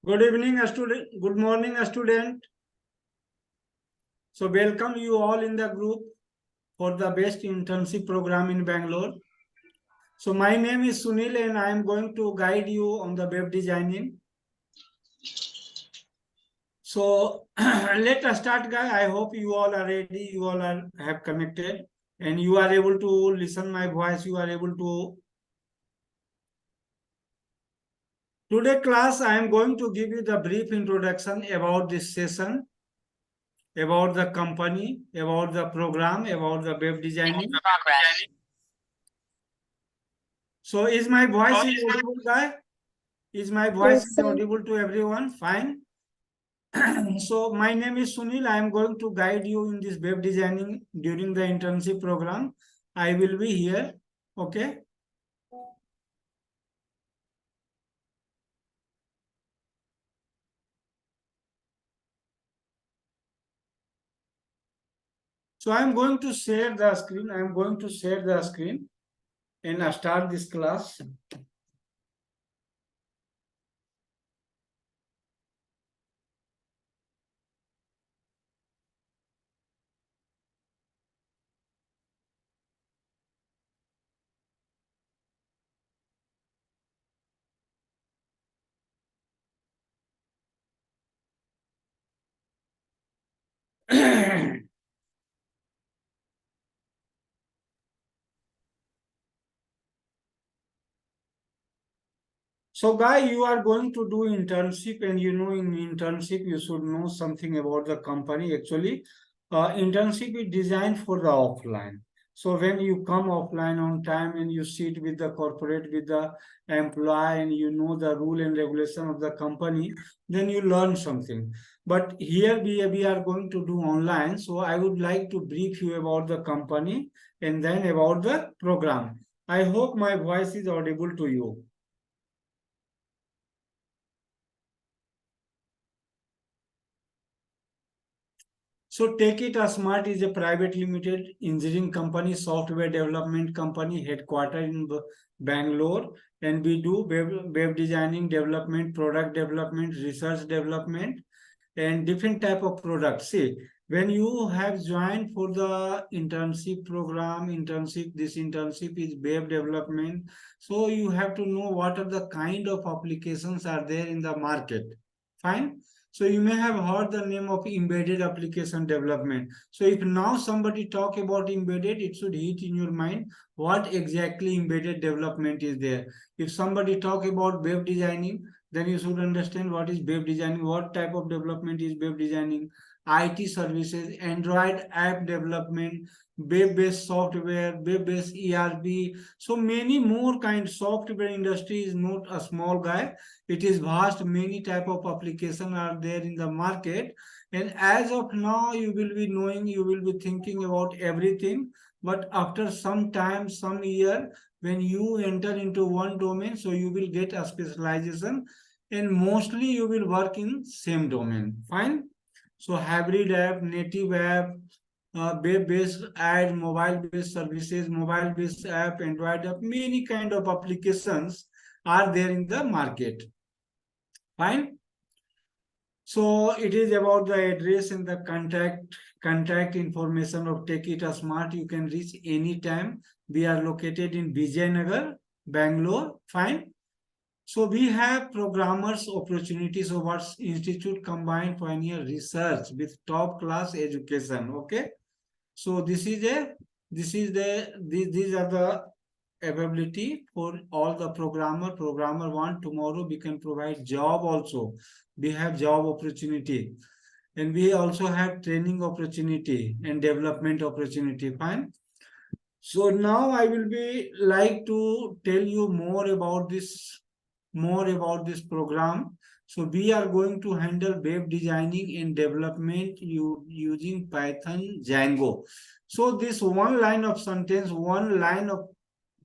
Good evening, student. Good morning, student. So welcome you all in the group for the best internship program in Bangalore. So my name is Sunil and I am going to guide you on the web designing. So let us start, guys. I hope you all are ready. You all have connected and you are able to listen my voice. You are able to. Today class, I am going to give you the brief introduction about this session, about the company, about the program, about the web designing. So is my voice is audible, guy? Is my voice Yes, sir. audible to everyone? Fine. So my name is Sunil. I am going to guide you in this web designing during the internship program. I will be here. Okay. So I am going to share the screen. I am going to share the screen and start this class. So, guy, you are going to do internship, and you know, in internship, you should know something about the company. Actually, internship is designed for the offline. So, when you come offline on time and you sit with the corporate, with the employee, and you know the rule and regulation of the company, then you learn something. But here we are going to do online. So, I would like to brief you about the company and then about the program. I hope my voice is audible to you. So Take It a Smart is a private limited engineering company, software development company headquartered in Bangalore, and we do web designing, development, product development, research development, and different type of products. See, when you have joined for the internship program, this internship is web development. So you have to know what are the kind of applications are there in the market. Fine. So you may have heard the name of embedded application development. So if now somebody talk about embedded, it should hit in your mind what exactly embedded development is there. If somebody talk about web designing, then you should understand what is web designing, what type of development is web designing, IT services, Android app development, web-based software, web-based ERP. So many more kinds. Software industry is not a small guy. It is vast. Many type of application are there in the market. And as of now, you will be knowing, you will be thinking about everything. But after some time, some year, when you enter into one domain, so you will get a specialization and mostly you will work in same domain. Fine. So hybrid app, native app, web-based ad, mobile-based services, mobile-based app, Android app, many kind of applications are there in the market. Fine. So it is about the address and the contact information of Take It a Smart. You can reach anytime. We are located in Vijayanagar, Bangalore. Fine. So we have programmers opportunities of our institute combined pioneer research with top class education. Okay. So these are the availability for all the programmer want tomorrow we can provide job also. We have job opportunity and we also have training opportunity and development opportunity. Fine. So now I will be like to tell you more about this program. So we are going to handle web designing and development using Python Django. So this one line of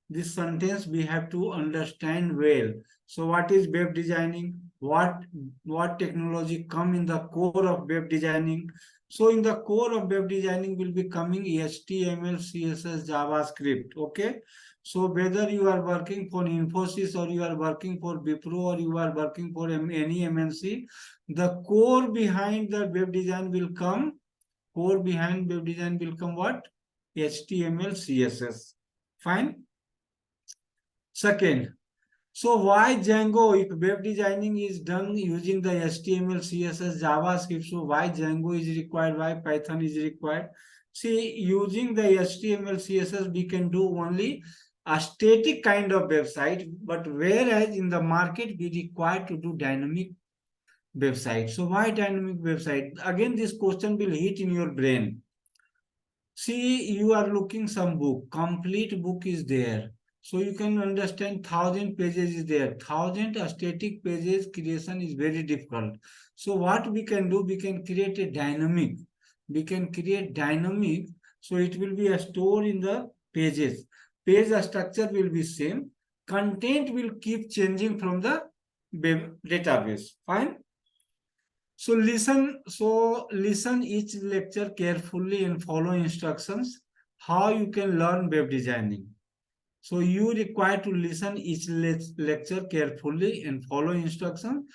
this sentence we have to understand well. So what is web designing? What technology come in the core of web designing? So in the core of web designing will be coming HTML, CSS, JavaScript. Okay. So whether you are working for Infosys or you are working for Wipro or you are working for any MNC, the core behind the web design will come. Core behind web design will come what? HTML, CSS. Fine. Second, so why Django? If web designing is done using the HTML, CSS, JavaScript, so why Django is required? Why Python is required? See, using the HTML, CSS, we can do only a static kind of website, but whereas in the market we require to do dynamic website. So why dynamic website? Again, this question will hit in your brain. See, you are looking some book, complete book is there. So you can understand 1,000 pages is there. 1,000 static pages creation is very difficult. So what we can do, we can create a dynamic. We can create dynamic. So it will be a store in the pages. Page structure will be same. Content will keep changing from the database. Fine. So listen each lecture carefully and follow instructions. How you can learn web designing. So you require to listen each lecture carefully and follow instructions.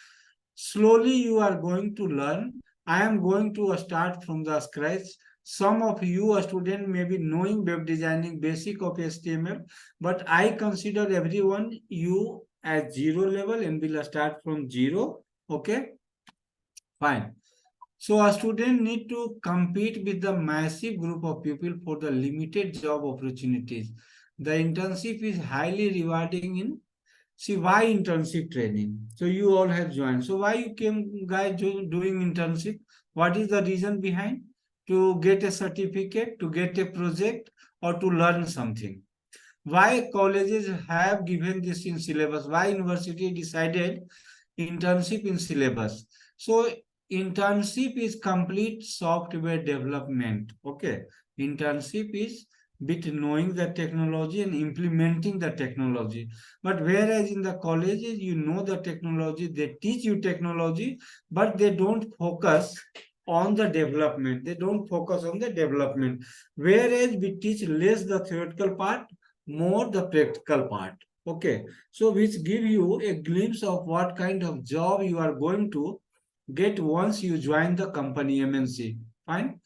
Slowly you are going to learn. I am going to start from the scratch. Some of you a student may be knowing web designing basic of HTML, but I consider everyone you at zero level and will start from zero. Okay, fine. So a student need to compete with the massive group of people for the limited job opportunities. The internship is highly rewarding in, see why internship training. So you all have joined. So why you came guys doing internship? What is the reason behind? To get a certificate, to get a project, or to learn something. Why colleges have given this in syllabus? Why university decided internship in syllabus? So internship is complete software development. Okay, internship is bit knowing the technology and implementing the technology. But whereas in the colleges you know the technology, they teach you technology, but they don't focus on the development. They don't focus on the development. Whereas we teach less the theoretical part, more the practical part. Okay, so which give you a glimpse of what kind of job you are going to get once you join the company MNC. Fine.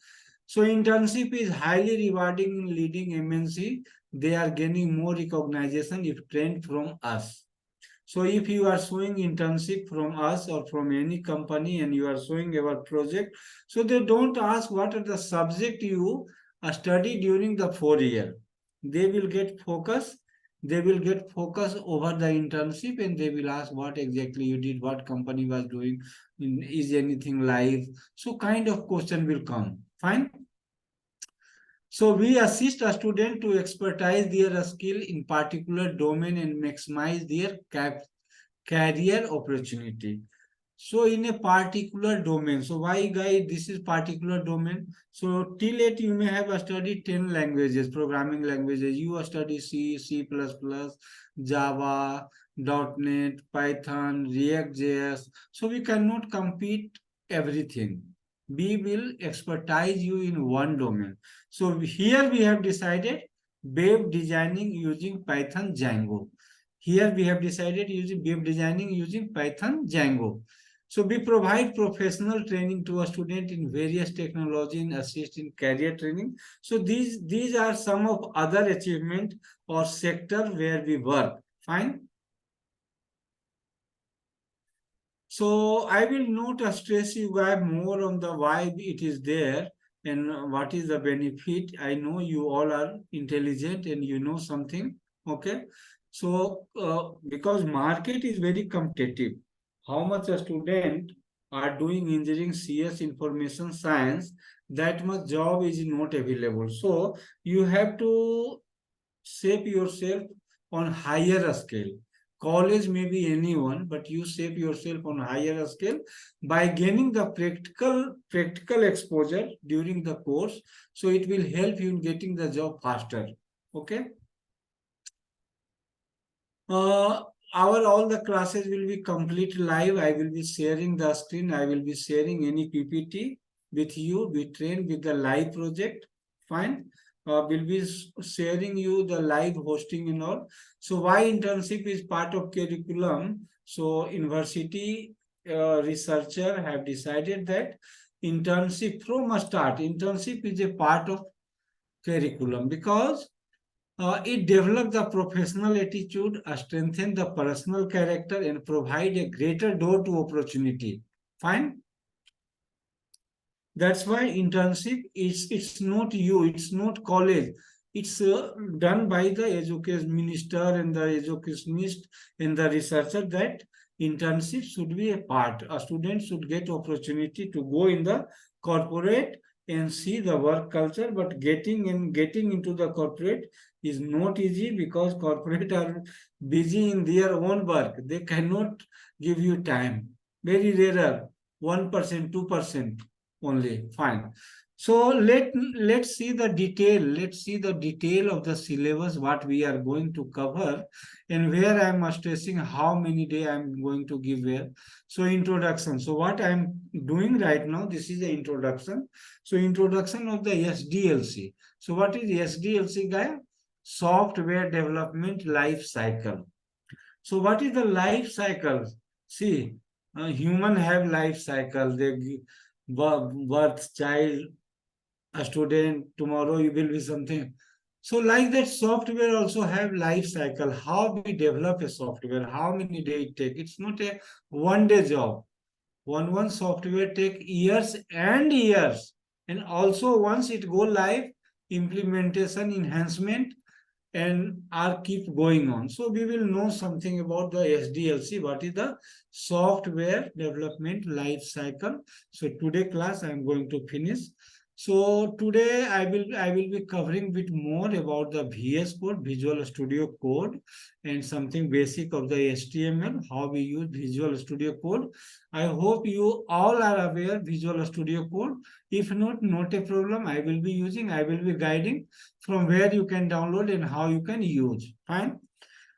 So internship is highly rewarding in leading MNC. They are gaining more recognition if trained from us. So if you are showing internship from us or from any company and you are showing our project, so they don't ask what are the subject you study during the 4 year. They will get focus. They will get focus over the internship and they will ask what exactly you did, what company was doing, is anything live. So kind of question will come. Fine. So we assist a student to expertise their skill in particular domain and maximize their career opportunity. So in a particular domain, so why guys this is particular domain? So till it you may have studied 10 languages, programming languages. You study C, C++, Java, .NET, Python, React JS. So we cannot compete everything. We will expertise you in one domain. So here we have decided web designing using Python Django. Here we have decided using web designing using Python Django. So we provide professional training to a student in various technology and assist in career training. So these are some of other achievement or sector where we work. Fine. So I will not stress you guys more on the why it is there and what is the benefit. I know you all are intelligent and you know something. Okay. So because market is very competitive, how much a student are doing engineering, CS, information science, that much job is not available. So you have to shape yourself on higher scale. College may be anyone, but you shape yourself on higher scale by gaining the practical exposure during the course. So it will help you in getting the job faster. Okay. Uh, our all the classes will be complete live. I will be sharing the screen. I will be sharing any PPT. with you, we train with the live project. Fine. We'll be sharing you the live hosting and all. So why internship is part of curriculum? So university researcher have decided that internship from a start, internship is a part of curriculum because it develops the professional attitude, strengthen the personal character, and provide a greater door to opportunity. Fine. That's why internship is, it's not you, it's not college. It's done by the education minister and the educationist and the researcher that internship should be a part. A student should get opportunity to go in the corporate and see the work culture, but getting into the corporate is not easy because corporate are busy in their own work. They cannot give you time. Very rare, 1%, 2% only. Fine. So let's see the detail. Let's see the detail of the syllabus, what we are going to cover, and where I am stressing how many day I am going to give where. So introduction. So what I am doing right now, this is the introduction. So introduction of the SDLC. So what is SDLC, guy? Software development life cycle. So what is the life cycle? See, human have life cycle. They birth, child, a student, tomorrow you will be something. So like that, software also have life cycle. How we develop a software, how many days it take. It's not a one-day job. One software take years and years. And also once it go live, implementation, enhancement, and are keep going on. So we will know something about the SDLC, what is the software development life cycle. So today class I am going to finish. So today I will be covering bit more about the VS Code, Visual Studio Code, and something basic of the HTML, how we use Visual Studio Code. I hope you all are aware Visual Studio Code. If not, not a problem. I will be guiding from where you can download and how you can use. Fine.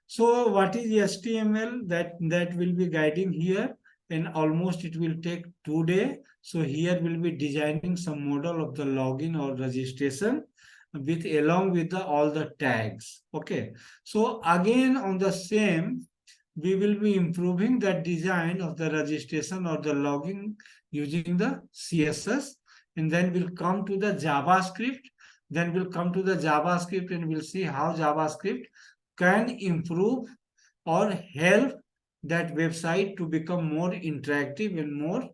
So what is HTML? That will be guiding here, and almost it will take 2 days. So here we'll be designing some model of the login or registration with along with the all the tags. Okay. So again on the same, we will be improving the design of the registration or the login using the CSS, and then we'll come to the JavaScript. Then we'll come to the JavaScript and we'll see how JavaScript can improve or help that website to become more interactive and more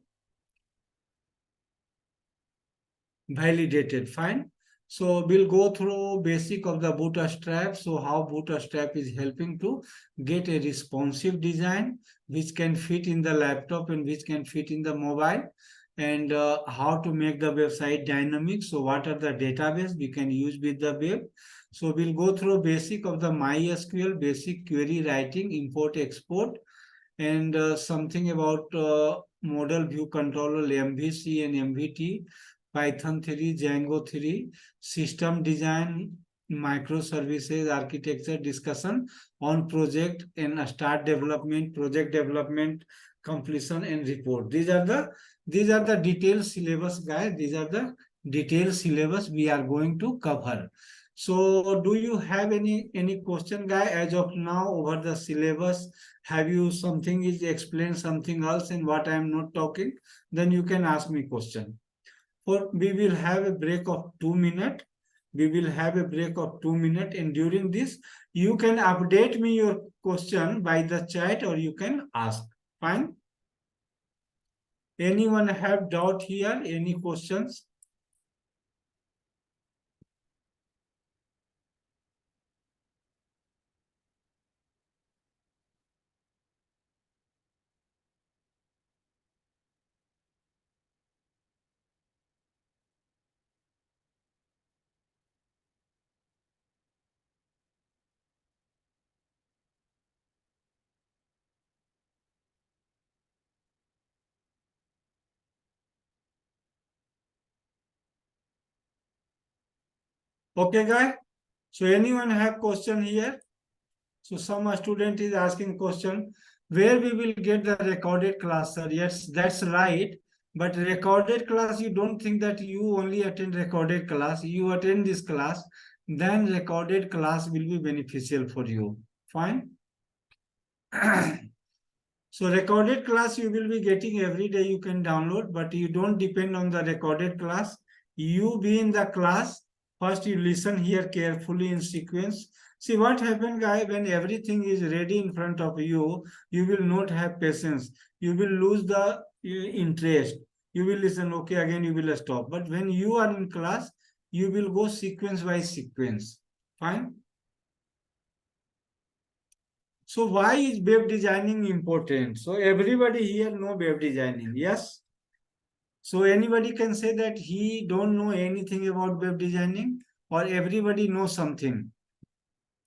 validated. Fine. So we'll go through basic of the bootstrap. So how bootstrap is helping to get a responsive design which can fit in the laptop and which can fit in the mobile, and how to make the website dynamic. So what are the database we can use with the web. So we'll go through basic of the MySQL, basic query writing, import, export, and something about model view controller, MVC and MVT, Python 3, Django 3, system design, microservices, architecture discussion on project and start development, project development, completion and report. These are the detailed syllabus, guys. These are the detailed syllabus we are going to cover. So do you have any question, guy, as of now over the syllabus? Have you something is explained something else and what I am not talking? Then you can ask me question. For we will have a break of 2 minutes. We will have a break of 2 minutes, and during this, you can update me your question by the chat or you can ask. Fine. Anyone have doubt here? Any questions? Okay, guys. So anyone have question here? So some student is asking question, where we will get the recorded class, sir? Yes, that's right. But recorded class, you don't think that you only attend recorded class, you attend this class, then recorded class will be beneficial for you. Fine. So recorded class you will be getting every day, you can download, but you don't depend on the recorded class. You be in the class, first you listen here carefully in sequence. See what happened, guy, when everything is ready in front of you, you will not have patience. You will lose the interest. You will listen, okay, again you will stop. But when you are in class, you will go sequence by sequence. Fine. So why is web designing important? So everybody here know web designing, yes? So anybody can say that he don't know anything about web designing, or everybody knows something.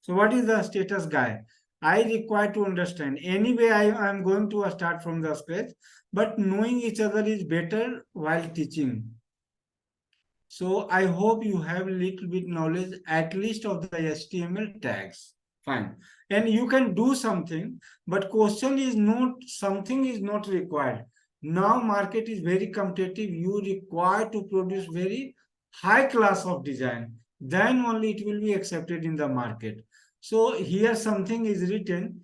So what is the status, guy? I require to understand. Anyway, I am going to start from the scratch, but knowing each other is better while teaching. So I hope you have a little bit knowledge at least of the HTML tags. Fine. And you can do something, but question is not, something is not required. Now market is very competitive. You require to produce very high class of design. Then only it will be accepted in the market. So here something is written.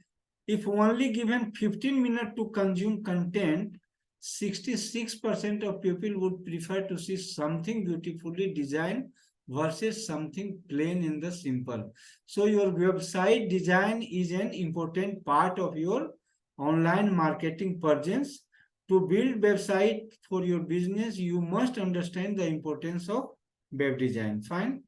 If only given 15 minutes to consume content, 66% of people would prefer to see something beautifully designed versus something plain in the simple. So your website design is an important part of your online marketing presence. To build website for your business, you must understand the importance of web design. Fine.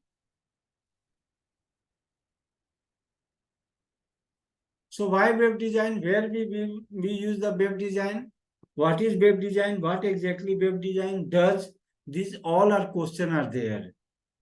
So why web design? Where we use the web design? What is web design? What exactly web design does? These all are question are there.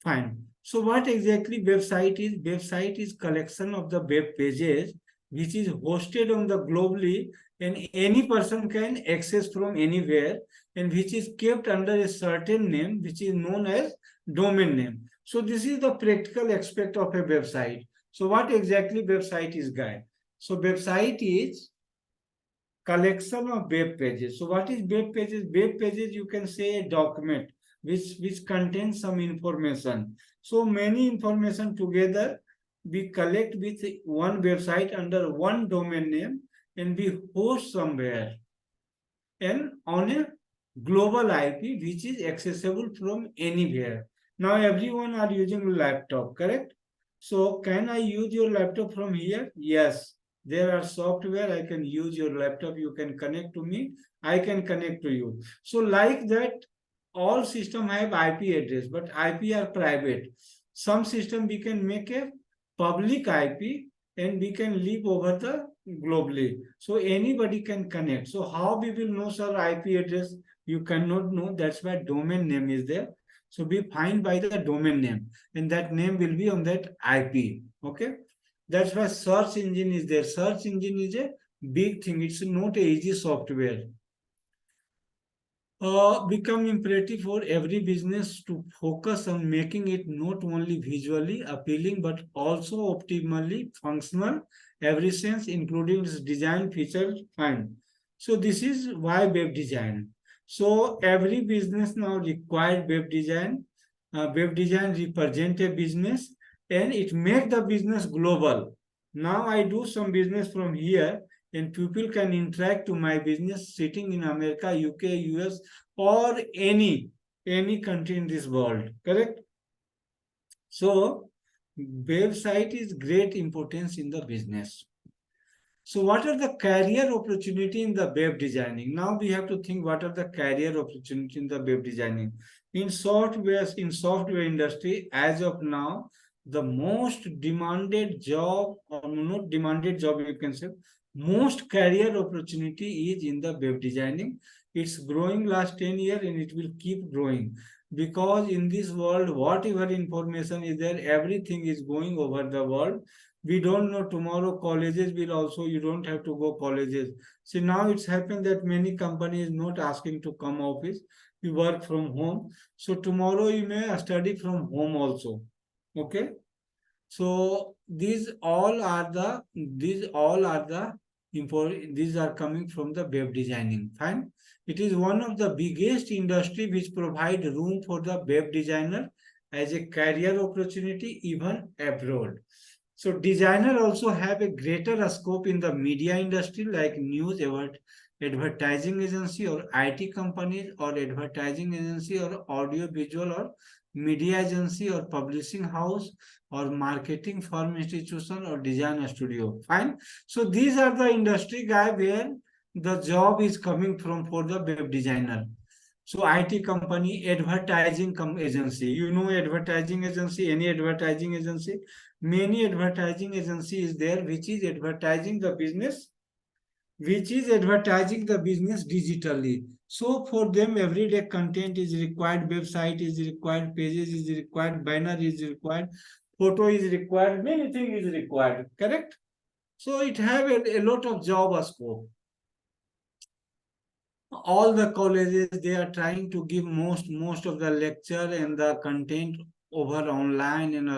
Fine. So what exactly website is? Website is collection of the web pages which is hosted on the globally, and any person can access from anywhere, and which is kept under a certain name which is known as domain name. So this is the practical aspect of a website. So what exactly website is, guy? So website is collection of web pages. So what is web pages? Web pages, you can say a document which contains some information. So many information together we collect with one website under one domain name, and we host somewhere and on a global IP which is accessible from anywhere. Now everyone are using laptop, correct? So can I use your laptop from here? Yes. There are software, I can use your laptop, you can connect to me, I can connect to you. So like that, all system have IP address, but IP are private. Some system we can make a public IP, and we can live over the globally. So anybody can connect. So how we will know, sir, IP address? You cannot know. That's why domain name is there. So we find by the domain name, and that name will be on that IP. Okay. That's why search engine is there. Search engine is a big thing. It's not a easy software. Become imperative for every business to focus on making it not only visually appealing but also optimally functional, every sense, including its design features. Fine. So this is why web design. So every business now required web design. Web design represent a business, and it make the business global. Now I do some business from here, and people can interact to my business sitting in America, UK, US, or any country in this world. Correct? So website is great importance in the business. So what are the career opportunity in the web designing? Now we have to think what are the career opportunity in the web designing. In software industry, as of now, the most demanded job, or not demanded job, you can say, most career opportunity is in the web designing. It's growing last 10 years, and it will keep growing, because in this world, whatever information is there, everything is going over the world. We don't know tomorrow colleges will also, you don't have to go colleges. See, now it's happened that many companies not asking to come office, you work from home. So tomorrow you may study from home also. Okay. So these all are the these are coming from the web designing. Fine. It is one of the biggest industry which provide room for the web designer as a career opportunity even abroad. So designer also have a greater scope in the media industry like news, advertising agency or IT companies or advertising agency or audio visual or media agency or publishing house or marketing firm institution or design studio. Fine. So these are the industry guy where the job is coming from for the web designer. So IT company, advertising agency. You know advertising agency, any advertising agency. Many advertising agency is there which is advertising the business digitally. So for them, everyday content is required, website is required, pages is required, banner is required, photo is required, many things is required. Correct? So it have a lot of job scope. All the colleges they are trying to give most of the lecture and the content over online, and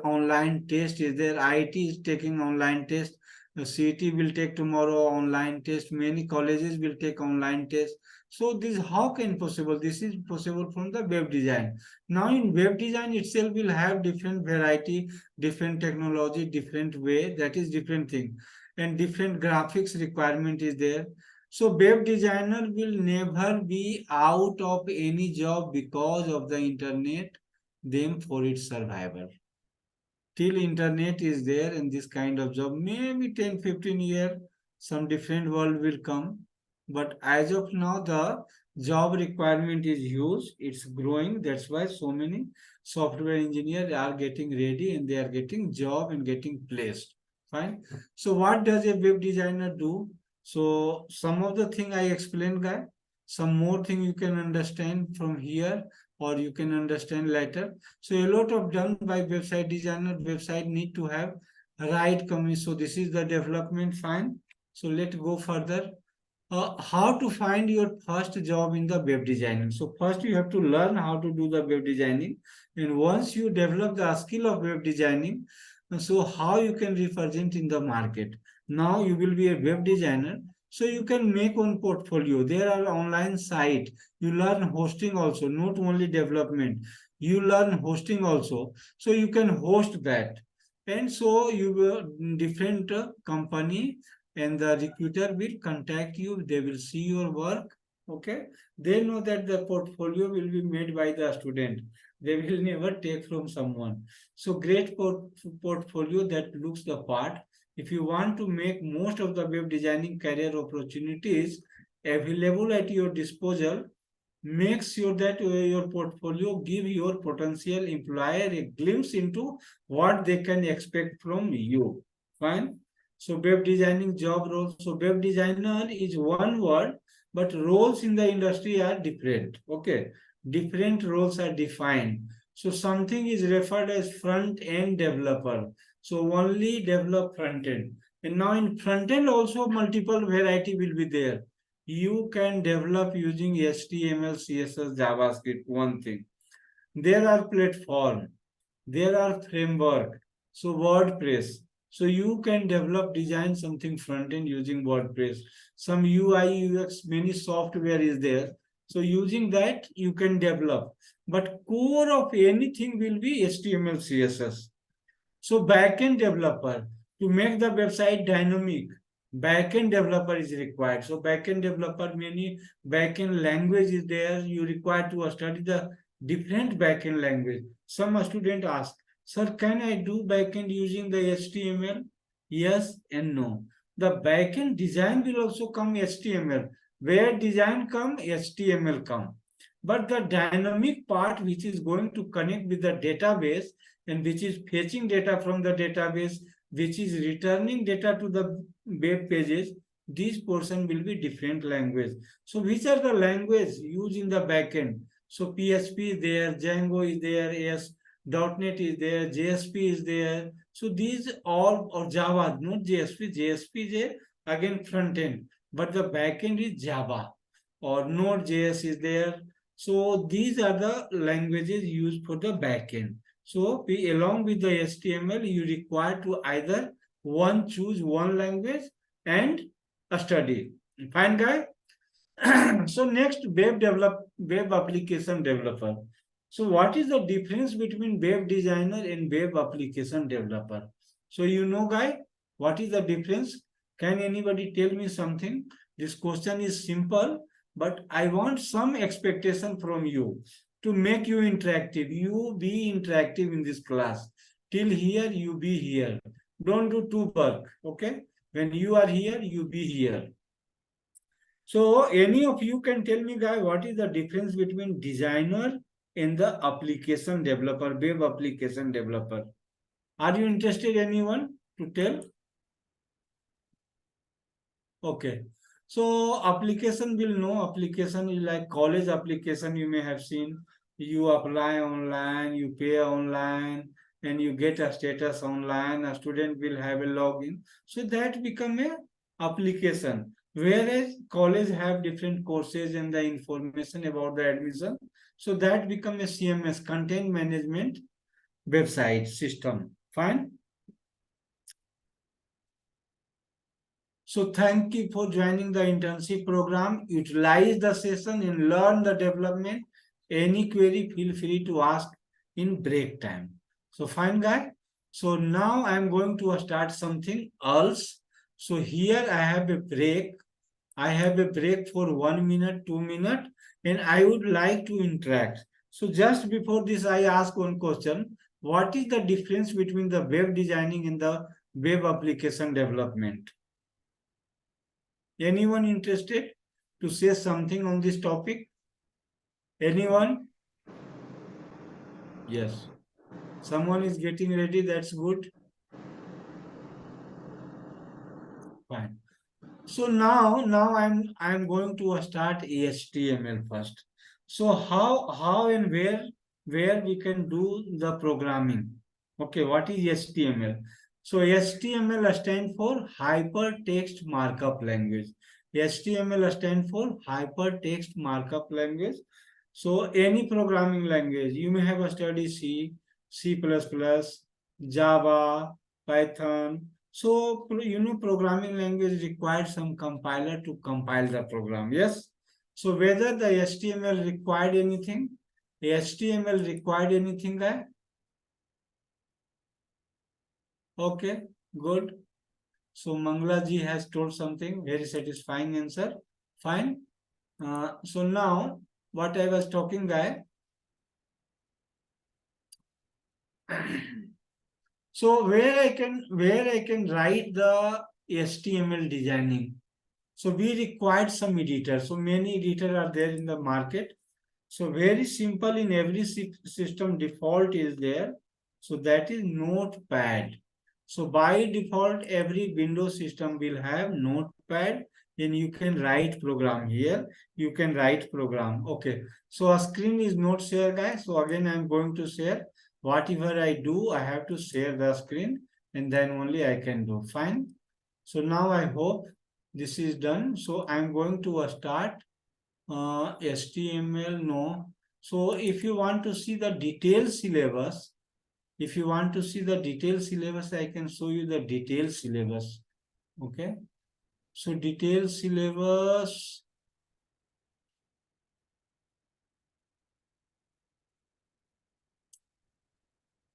online test is there. IT is taking online test. The CT will take tomorrow online test. Many colleges will take online test. So this how can possible? This is possible from the web design. Now in web design itself will have different variety, different technology, different way. That is different thing, and different graphics requirement is there. So web designer will never be out of any job because of the internet, them for its survival. Till internet is there in this kind of job, maybe 10, 15 years, some different world will come. But as of now, the job requirement is huge. It's growing. That's why so many software engineers are getting ready and they are getting job and getting placed. Fine. So what does a web designer do? So some of the thing I explained, guy. Some more thing you can understand from here or you can understand later. So a lot of done by website designer. Website need to have right coming. So this is the development. Fine. So let's go further. How to find your first job in the web designing. So first you have to learn how to do the web designing, and once you develop the skill of web designing, so how you can represent in the market. Now you will be a web designer, so you can make one portfolio. There are online site. You learn hosting also, not only development. You learn hosting also, so you can host that, and so you will different company and the recruiter will contact you. They will see your work. Okay, they know that the portfolio will be made by the student. They will never take from someone. So great portfolio that looks the part. If you want to make most of the web designing career opportunities available at your disposal, make sure that your portfolio give your potential employer a glimpse into what they can expect from you. Fine. So web designing job roles. So web designer is one word, but roles in the industry are different. Okay. Different roles are defined. So something is referred as front end developer. So only develop front end. And now in front end also multiple variety will be there. You can develop using HTML, CSS, JavaScript, one thing. There are platform, there are framework, so WordPress. So you can develop, design something front end using WordPress. Some UI, UX, many software is there. So using that, you can develop. But core of anything will be HTML, CSS. So backend developer, to make the website dynamic, backend developer is required. So backend developer, many backend language is there. You require to study the different backend language. Some student ask, sir, can I do backend using the HTML? Yes and no. The backend design will also come HTML. Where design come, HTML come. But the dynamic part which is going to connect with the database and which is fetching data from the database, which is returning data to the web pages, this portion will be different language. So which are the language used in the backend? So PHP is there, Django is there, yes, .NET is there, JSP is there. So these all, or Java, not JSP. JSP is again front end, but the backend is Java, or Node.js is there. So these are the languages used for the backend. So along with the HTML, you require to either choose one language and study. Fine, guy. So next, web application developer. So what is the difference between web designer and web application developer? So you know, guy, what is the difference? Can anybody tell me something? This question is simple, but I want some expectation from you to make you interactive. You be interactive in this class. Till here, you be here. Don't do two work, okay? When you are here, you be here. So any of you can tell me, guy, what is the difference between designer and the application developer, web application developer? Are you interested, anyone, to tell? Okay. So application will know, application is like college application you may have seen. You apply online, you pay online, and you get a status online. A student will have a login. So that become a application. Whereas college have different courses and the information about the admission. So that become a CMS, content management website system. Fine. So thank you for joining the internship program. Utilize the session and learn the development. Any query, feel free to ask in break time. So fine, guy. So now I'm going to start something else. So here I have a break. I have a break for 1 minute, 2 minutes, and I would like to interact. So just before this, I ask one question. What is the difference between the web designing and the web application development? Anyone interested to say something on this topic? Anyone? Yes. Someone is getting ready. That's good. Fine. So now I'm going to start HTML first. So how and where we can do the programming? Okay, what is HTML? So HTML stands for Hypertext Markup Language. HTML stands for Hypertext Markup Language. So any programming language, you may have studied C, C++, Java, Python. So, programming language requires some compiler to compile the program. Yes. So, whether the HTML required anything, HTML required anything, guy? Okay, good. So, Mangla ji has told something very satisfying answer. Fine. So now, what I was talking, guy. So where I can write the HTML designing. So we required some editor. So many editors are there in the market. So very simple, in every system default is there. So that is Notepad. So by default, every Windows system will have Notepad. Then you can write program here. You can write program. Okay. So a screen is not share, guys. So again, I'm going to share. Whatever I do, I have to share the screen, and then only I can do. Fine. So now I hope this is done. So I'm going to start HTML. No. So if you want to see the detailed syllabus, if you want to see the detailed syllabus, I can show you the detailed syllabus. Okay. So detailed syllabus.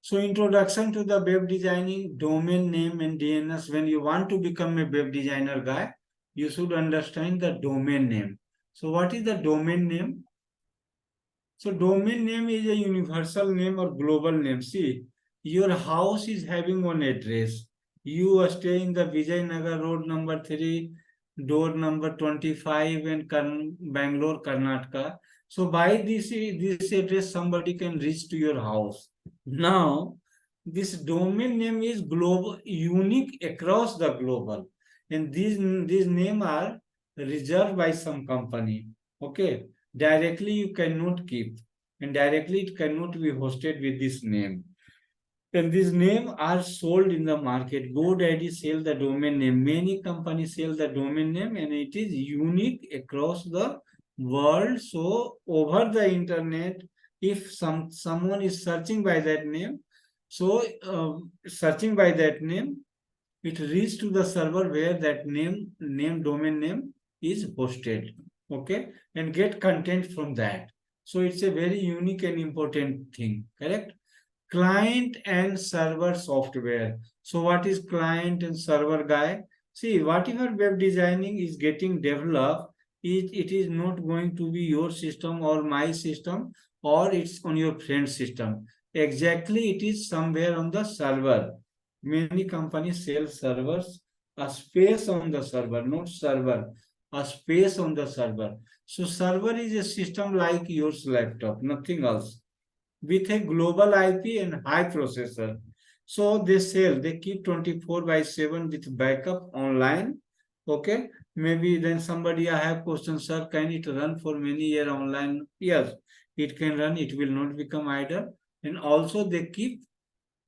So introduction to the web designing, domain name and DNS. When you want to become a web designer guy, you should understand the domain name. So what is the domain name? So domain name is a universal name or global name. See, your house is having one address. You stay in the Vijaynagar Road number 3, door number 25 in Bangalore, Karnataka. So by this address, somebody can reach to your house. Now, this domain name is global, unique across the global. And these names are reserved by some company. Okay. Directly you cannot keep, and directly it cannot be hosted with this name. And these names are sold in the market. GoDaddy sell the domain name. Many companies sell the domain name, and it is unique across the world. So over the internet, if someone is searching by that name, so searching by that name, it reaches to the server where that name domain name is hosted. okay, and get content from that. So it's a very unique and important thing, correct? Client and server software. So what is client and server, guy? See, whatever web designing is getting developed, it is not going to be your system or my system, or it's on your friend's system. Exactly, it is somewhere on the server. Many companies sell servers, a space on the server, not server, a space on the server. So server is a system like your laptop, nothing else, with a global IP and high processor. So they sell, they keep 24 by 7 with backup online. Okay. Maybe then somebody I have question, sir, can it run for many years online? Yes, it can run, it will not become idle. And also they keep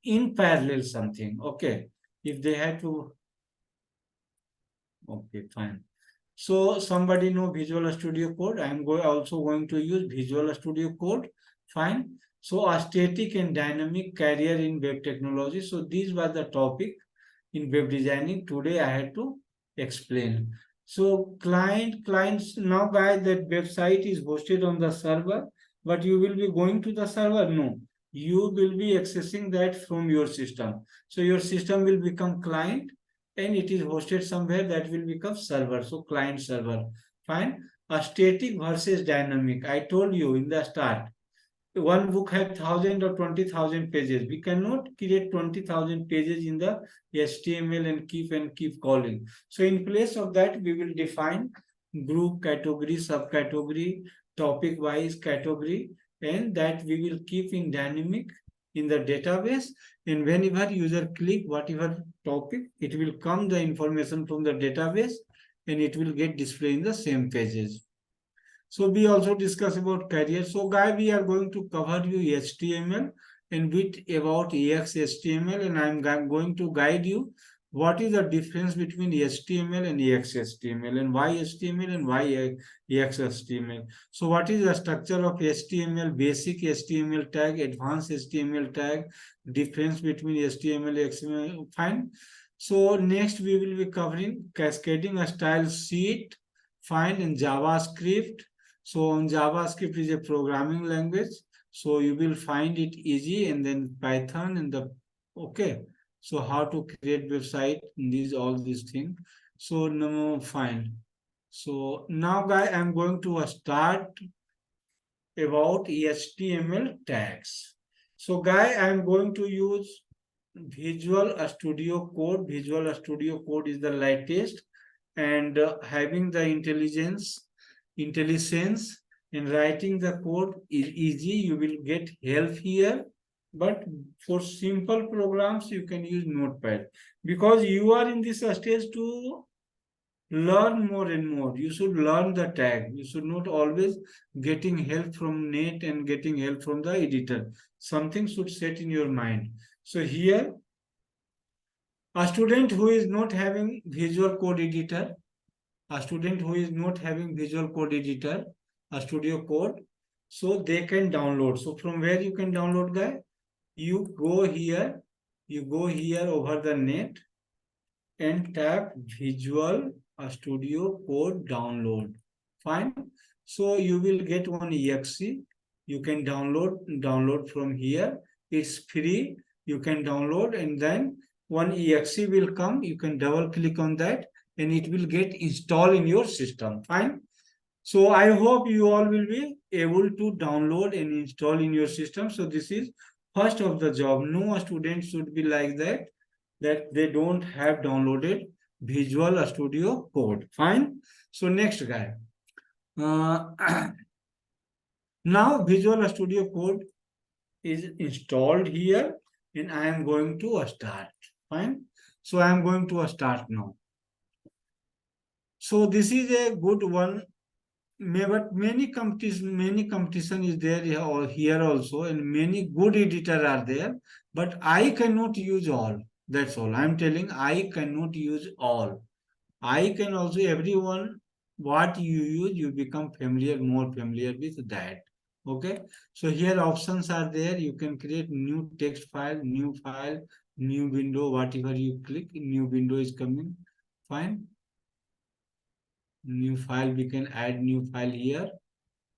in parallel something. Okay. If they had to, okay, fine. So somebody know Visual Studio Code. Also going to use Visual Studio Code. Fine. So a static and dynamic career in web technology. So these were the topic in web designing. Today I had to explain. So clients now, guys, that website is hosted on the server, but you will be going to the server. No, you will be accessing that from your system. So your system will become client and it is hosted somewhere, that will become server. So client server. Fine. A static versus dynamic. I told you in the start, one book has 1,000 or 20,000 pages. We cannot create 20,000 pages in the HTML and keep calling. So in place of that, we will define group, category, subcategory, topic wise category, and that we will keep in dynamic in the database. And whenever user click whatever topic, it will come the information from the database and it will get displayed in the same pages. So we also discuss about career. So guy, we are going to cover you HTML and bit about EXHTML, and I'm going to guide you what is the difference between HTML and EXHTML, and why HTML and why EXHTML. So what is the structure of HTML, basic HTML tag, advanced HTML tag, difference between HTML and XML, fine. So next we will be covering cascading a style sheet, fine, in JavaScript. So on JavaScript is a programming language. So you will find it easy, and then Python and the, okay. So how to create website, all these things. So no, fine. So now guy, I'm going to start about HTML tags. So guy, I'm going to use Visual Studio Code. Visual Studio Code is the latest, and having the intelligence in writing the code is easy. You will get help here, but for simple programs you can use Notepad, because you are in this stage to learn more and more. You should learn the tag. You should not always getting help from net and getting help from the editor. Something should set in your mind. So here, a student who is not having Visual Code Editor, a student who is not having Visual Code Editor, a Studio Code, so they can download. So from where you can download, guy? You go here over the net and tap Visual Studio Code download. Fine. So you will get one exe. You can download from here. It's free. You can download, and then one exe will come. You can double click on that and it will get installed in your system. Fine. So I hope you all will be able to download and install in your system. So this is first of the job. No student should be like that they don't have downloaded Visual Studio Code. Fine. So next guy. Now Visual Studio Code is installed here, and I am going to start. Fine. So I am going to start now. So this is a good one. But many competition is there here also, and many good editor are there, but I cannot use all. That's all I'm telling. I cannot use all. I can also, everyone, what you use, you become more familiar with that. Okay. So here options are there. You can create new text file, new window, whatever you click, new window is coming. Fine. New file, we can add new file here,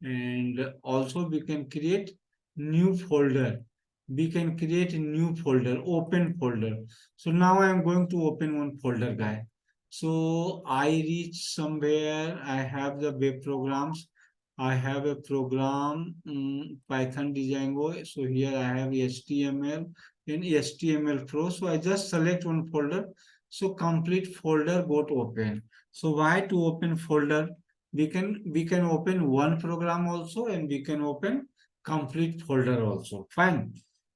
and also we can create new folder. We can create a new folder, open folder. So now I am going to open one folder, guy. So I reach somewhere, I have the web programs. I have a program, Python Django. So here I have HTML and HTML Pro. So I just select one folder. So complete folder got open. So why to open folder? We can open one program also, and we can open complete folder also. Fine.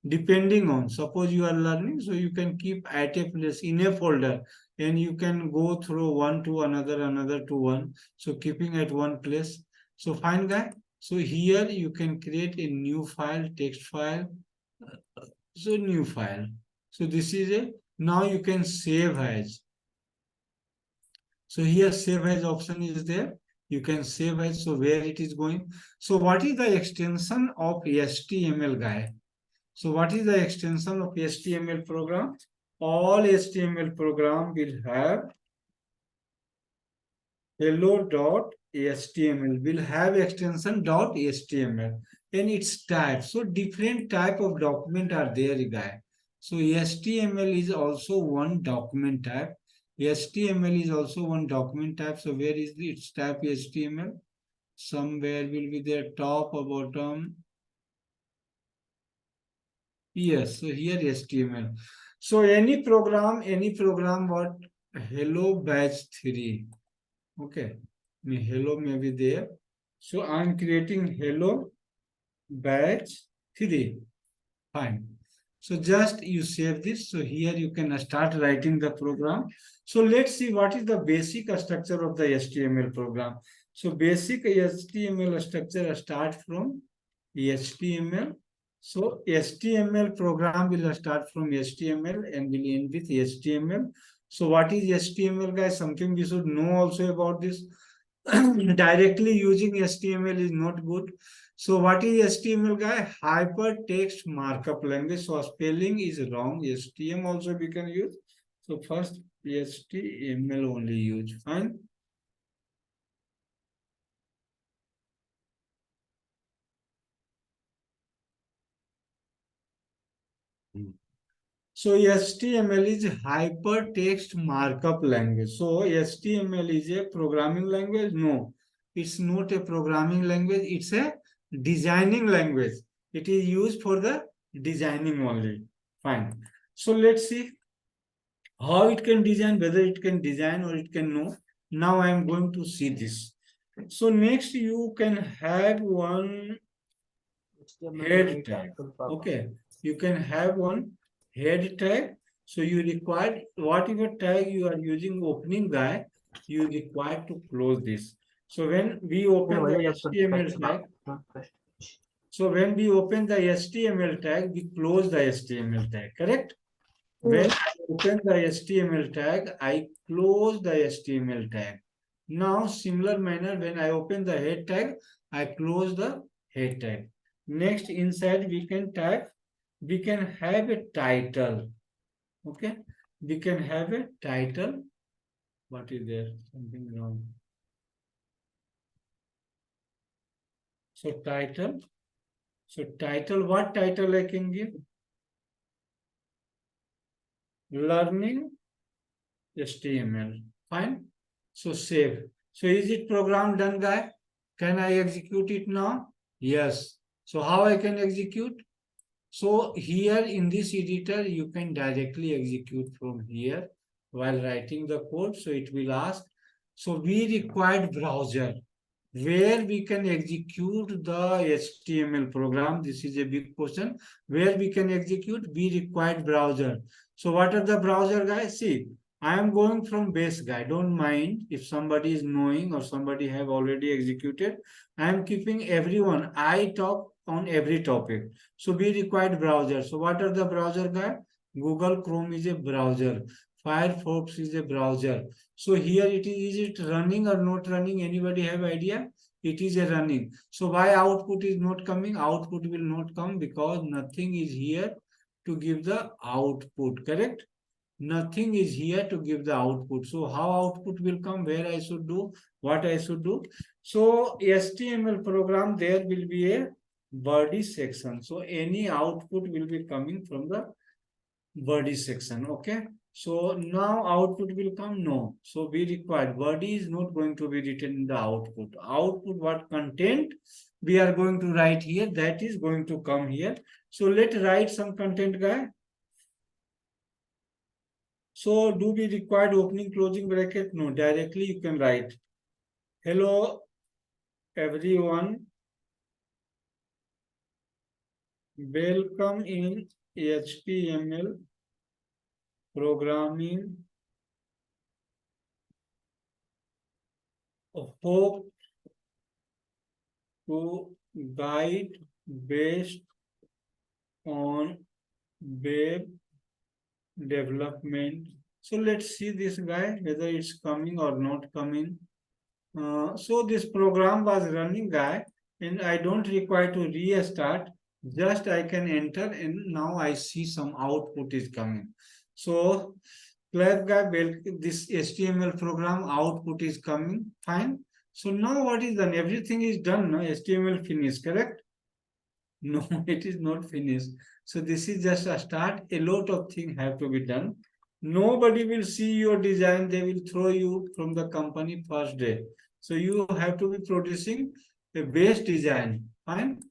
Depending on, suppose you are learning, so you can keep at a place in a folder, and you can go through one to another, another to one. So keeping at one place. So fine, guy. So here you can create a new file, text file. So new file. So this is a, now you can save as. So here save as option is there. You can save as, so where it is going. So what is the extension of HTML, guy? So what is the extension of HTML program? All HTML program will have hello.html, will have extension .html and its type. So different type of document are there, guy. So HTML is also one document type. HTML is also one document type. So where is its type HTML? Somewhere will be there, top or bottom. Yes, so here HTML. So any program what hello batch 3. Okay. Hello may be there. So I'm creating hello batch 3. Fine. So just you save this. So here you can start writing the program. So let's see what is the basic structure of the HTML program. So basic HTML structure start from HTML. So HTML program will start from HTML and will end with HTML. So what is HTML, guys? Something we should know also about this. Directly using HTML is not good. So what is HTML, guy? Hypertext markup language. So spelling is wrong. HTML also we can use. So first HTML only use. Fine. So HTML is hypertext markup language. So HTML is a programming language? No, it's not a programming language. It's a designing language. It is used for the designing only. Fine. So let's see how it can design, whether it can design or it can know. Now I am going to see this. So next you can have one head tag. Okay, you can have one head tag. So you require whatever tag you are using opening guy, you require to close this. So when we open the HTML tag, so when we open the HTML tag, we close the HTML tag, correct? When I open the HTML tag, I close the HTML tag. Now, similar manner, when I open the head tag, I close the head tag. Next, inside we can type, we can have a title. Okay, we can have a title. What is there? Something wrong. So title. So title, what title I can give? Learning HTML. Fine. So save. So is it program done, guy? Can I execute it now? Yes. So how I can execute? So here in this editor, you can directly execute from here while writing the code. So it will ask. So we required browser where we can execute the HTML program. This is a big question. Where we can execute, we required browser. So what are the browser, guys? See, I am going from base guy. Don't mind if somebody is knowing or somebody have already executed. I am keeping everyone. I talk on every topic. So we required browser. So what are the browser, guy? Google Chrome is a browser. Firefox is a browser. So here it is it running or not running? Anybody have idea? It is a running. So why output is not coming? Output will not come because nothing is here to give the output, correct? Nothing is here to give the output. So how output will come, where I should do, what I should do. So HTML program, there will be a body section. So any output will be coming from the body section. Okay. So now output will come. No. So we required body is not going to be written in the output. Output, what content we are going to write here, that is going to come here. So let's write some content, guy. So do we require opening closing bracket? No, directly you can write hello everyone, welcome in HTML programming. Hope to guide based on web development. So let's see this guy whether it's coming or not coming. So this program was running, guy, and I don't require to restart. Just I can enter, and now I see some output is coming. So clap, guy, this HTML program output is coming. Fine. So now what is done? Everything is done. No, HTML finished. Correct? No, it is not finished. So this is just a start. A lot of things have to be done. Nobody will see your design. They will throw you from the company first day. So you have to be producing a base design. Fine.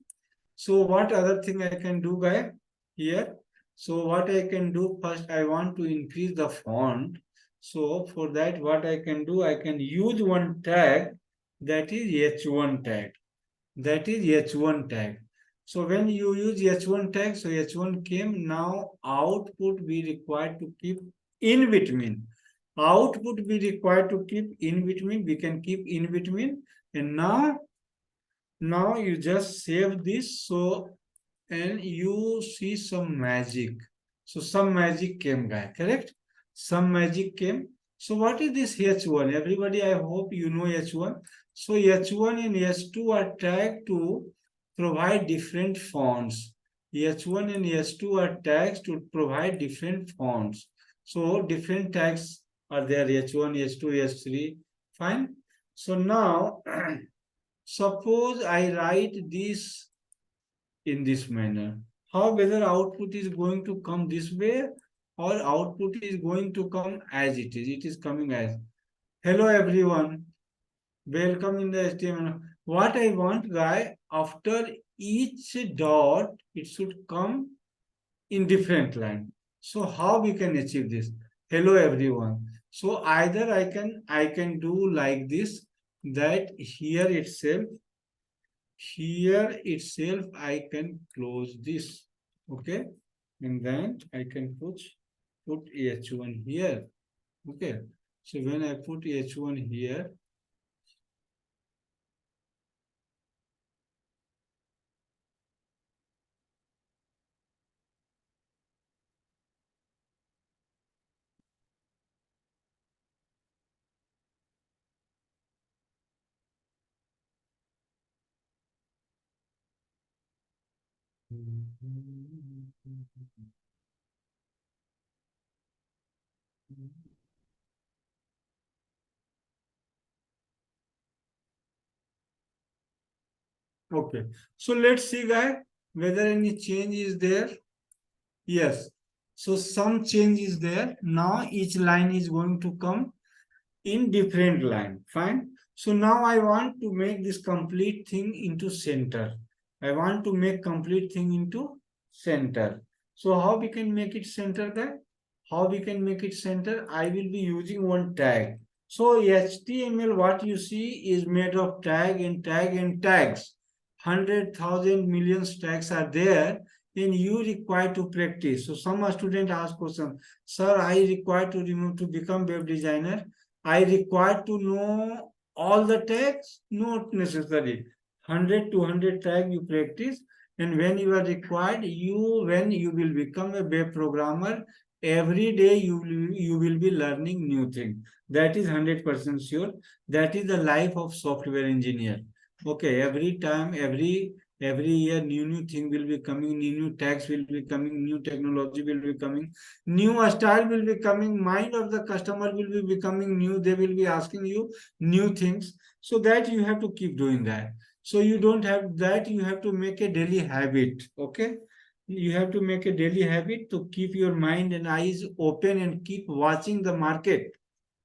So what other thing I can do, guy, here? So what I can do first, I want to increase the font. So for that, what I can do, I can use one tag, that is H1 tag. That is H1 tag. So when you use H1 tag, so H1 came, now output we required to keep in between. Output we required to keep in between, we can keep in between. And now you just save this, so and you see some magic. So some magic came, guy, correct? Some magic came. So what is this H1? Everybody, I hope you know H1. So H1 and H2 are tagged to provide different fonts. H1 and H2 are tags to provide different fonts. So different tags are there, H1, H2, H3. Fine. So now, suppose I write this in this manner. How whether output is going to come this way or output is going to come as it is. It is coming as hello everyone, welcome in the HTML. What I want, guy, after each dot, it should come in different line. So how we can achieve this? Hello everyone. So either I can do like this, that here itself I can close this. Okay, and then I can put H1 here. Okay, so when I put H1 here, okay, so let's see, guy, whether any change is there. Yes, so some change is there. Now each line is going to come in different line. Fine. So now I want to make this complete thing into center. I want to make complete thing into center. So how we can make it center, guy? How we can make it center? I will be using one tag. So HTML, what you see, is made of tag and tag and tags. 100,000 million tags are there, and you require to practice. So some student ask question, sir, I require to remove to become web designer. I require to know all the tags? Not necessary. 100 to 100 tag you practice, and when you are required, when you will become a web programmer, every day you will be learning new thing. That is 100% sure. That is the life of software engineer. Okay, every time, every Every year, new thing will be coming, new tags will be coming, new technology will be coming, new style will be coming, mind of the customer will be becoming new. They will be asking you new things. So that you have to keep doing that. So you don't have that, you have to make a daily habit. Okay. You have to make a daily habit to keep your mind and eyes open and keep watching the market.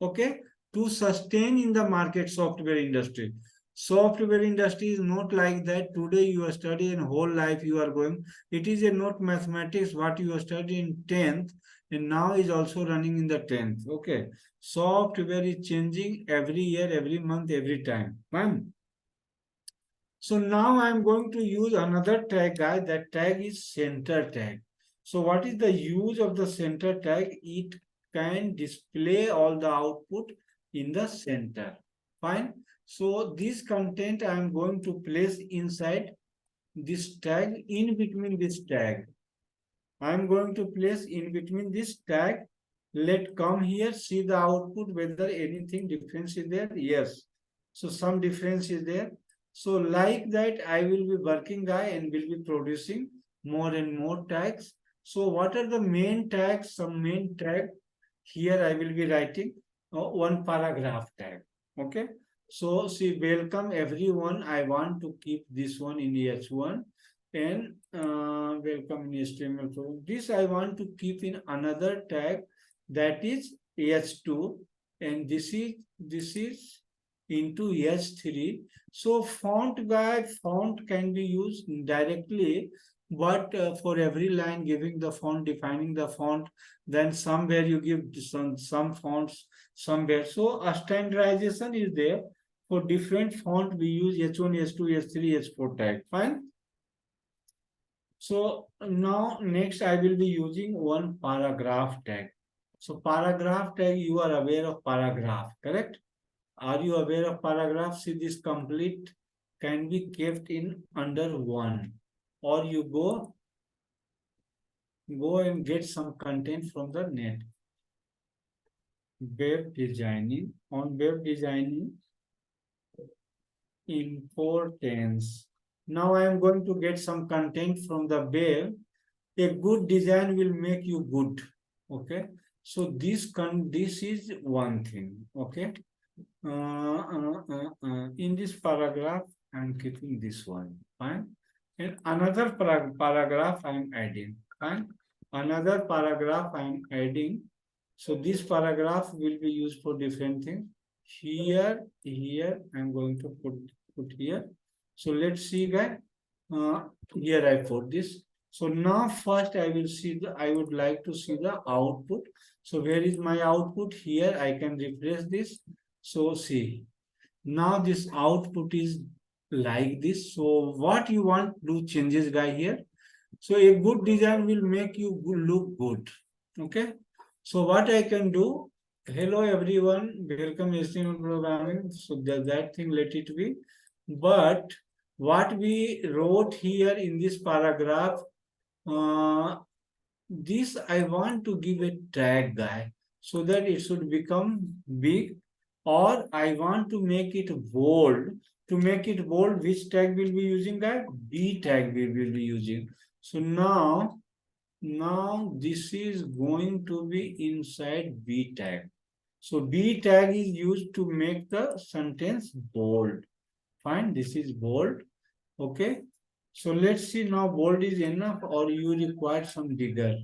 Okay. To sustain in the market software industry. Software industry is not like that. Today you are studying whole life you are going. It is a not mathematics what you are studying in 10th and now is also running in the 10th. Okay. Software is changing every year, every month, every time. Fine. So now I'm going to use another tag, guys. That tag is center tag. So what is the use of the center tag? It can display all the output in the center. Fine. So this content I'm going to place inside this tag, in between this tag. I'm going to place in between this tag. Let come here, see the output, whether anything difference is there. Yes. So some difference is there. So like that, I will be working guy and will be producing more and more tags. So what are the main tags? Some main tag here I will be writing one paragraph tag. Okay. So see, welcome everyone. I want to keep this one in H1 and welcome in HTML. So this I want to keep in another tag that is H2 and this is into H3. So font guy, font can be used directly, but for every line giving the font, defining the font, then somewhere you give some fonts somewhere. So a standardization is there. For different font we use H1, H2, H3, H4 tag. Fine. So now next I will be using one paragraph tag. So paragraph tag, you are aware of paragraph, correct? Are you aware of paragraph? See, this complete can be kept in under one, or you go and get some content from the net. Web designing. On web designing importance. Now I am going to get some content from the web. A good design will make you good. Okay. So this is one thing. Okay. In this paragraph, I'm keeping this one. Fine. And another paragraph I'm adding. Fine. Another paragraph I'm adding. So this paragraph will be used for different things. Here, I'm going to put here. So let's see, guys. Here I put this. So now first I would like to see the output. So where is my output? Here I can refresh this. So see, now this output is like this. So what you want to do changes guy here. So a good design will make you look good. Okay. So what I can do, hello everyone, welcome HTML programming. So that thing let it be. But what we wrote here in this paragraph, this I want to give a tag guy so that it should become big, or I want to make it bold. To make it bold, which tag will be using guy? B tag we will be using. So now this is going to be inside B tag. So B tag is used to make the sentence bold. Fine, this is bold. Okay. So let's see now bold is enough or you require some bigger.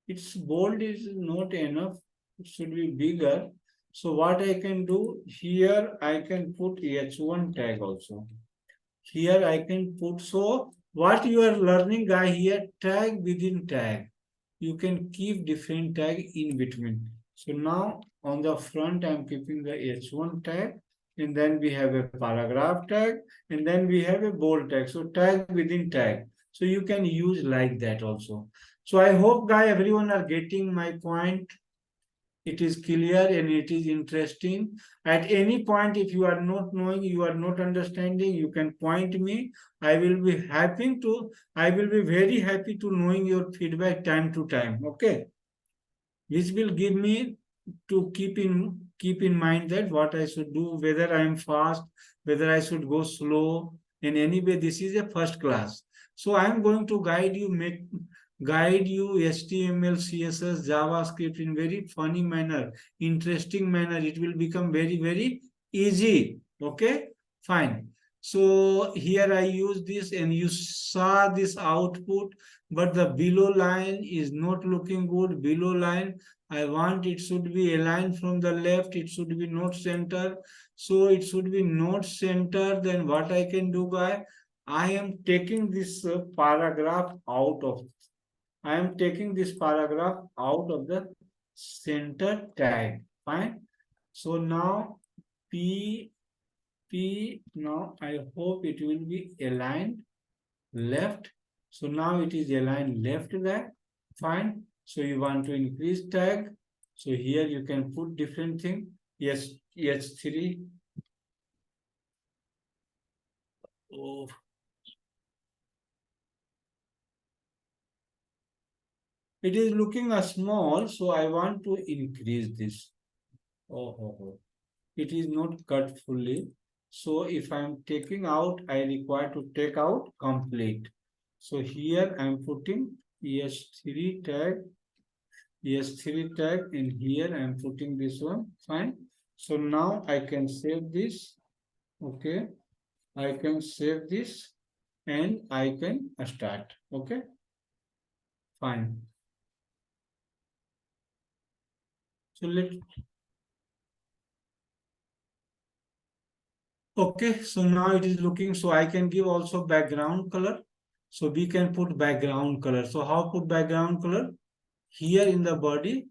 It's bold is not enough. It should be bigger. So what I can do here, I can put H1 tag also. Here I can put, so what you are learning guy here, tag within tag. You can keep different tag in between. So now on the front, I'm keeping the H1 tag, and then we have a paragraph tag, and then we have a bold tag. So tag within tag. So you can use like that also. So I hope guy everyone are getting my point. It is clear and it is interesting. At any point, if you are not knowing, you are not understanding, you can point me. I will be very happy to knowing your feedback time to time. Okay. Which will give me to keep in mind that what I should do, whether I am fast, whether I should go slow. And anyway, this is a first class. So I am going to guide you HTML, CSS, JavaScript in very funny manner, interesting manner. It will become very easy. Okay, fine. So here I use this and you saw this output, but the below line is not looking good. Below line, I want it should be aligned from the left. It should be not center. So it should be not center. Then what I can do, guy? I am taking this paragraph out of. I am taking this paragraph out of the center tag. Fine. So now P now I hope it will be aligned left. So now it is aligned left there. Fine. So you want to increase tag. So here you can put different thing. Yes, H3. Oh. It is looking a small, so I want to increase this. Oh. It is not cut fully. So if I am taking out, I require to take out complete. So here I am putting ES3 tag, ES3 tag, and here I am putting this one. Fine. So now I can save this. Okay. I can save this and I can start. Okay. Fine. So okay, so now it is looking, so I can give also background color. So we can put background color. So how put background color? Here in the body,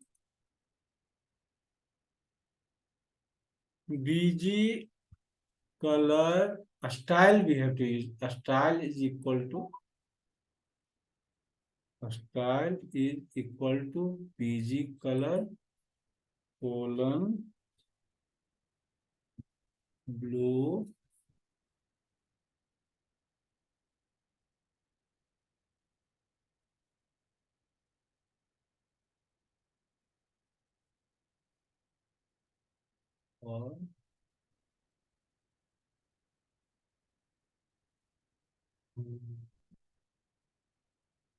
BG color style we have to use. A style is equal to BG color colon blue or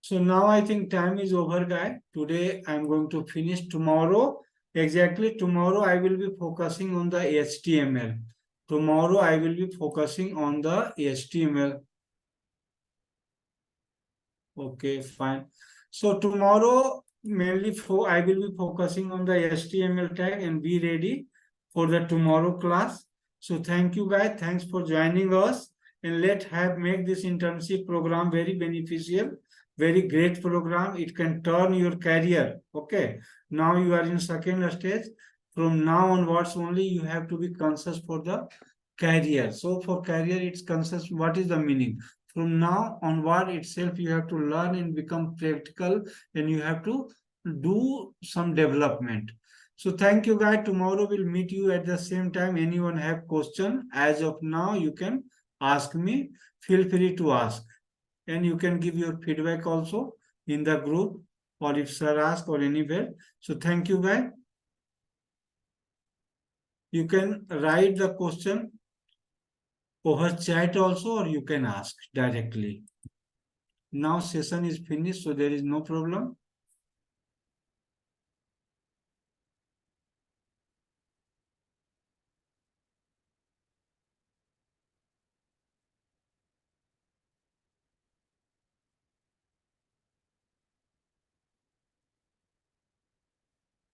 so now I think time is over, guy. Today I'm going to finish. Tomorrow, exactly tomorrow, I will be focusing on the HTML. Tomorrow I will be focusing on the HTML. Okay, fine. So tomorrow mainly for I will be focusing on the HTML tag and be ready for the tomorrow class. So thank you guys. Thanks for joining us and let have make this internship program very beneficial, very great program. It can turn your career. Okay. Now you are in second stage. From now onwards only you have to be conscious for the career. So for career it's conscious. What is the meaning? From now onward itself you have to learn and become practical and you have to do some development. So thank you guys. Tomorrow we'll meet you at the same time. Anyone have question as of now you can ask me. Feel free to ask and you can give your feedback also in the group or if sir ask or anywhere. So thank you guys. You can write the question over chat also or you can ask directly. Now session is finished, so there is no problem.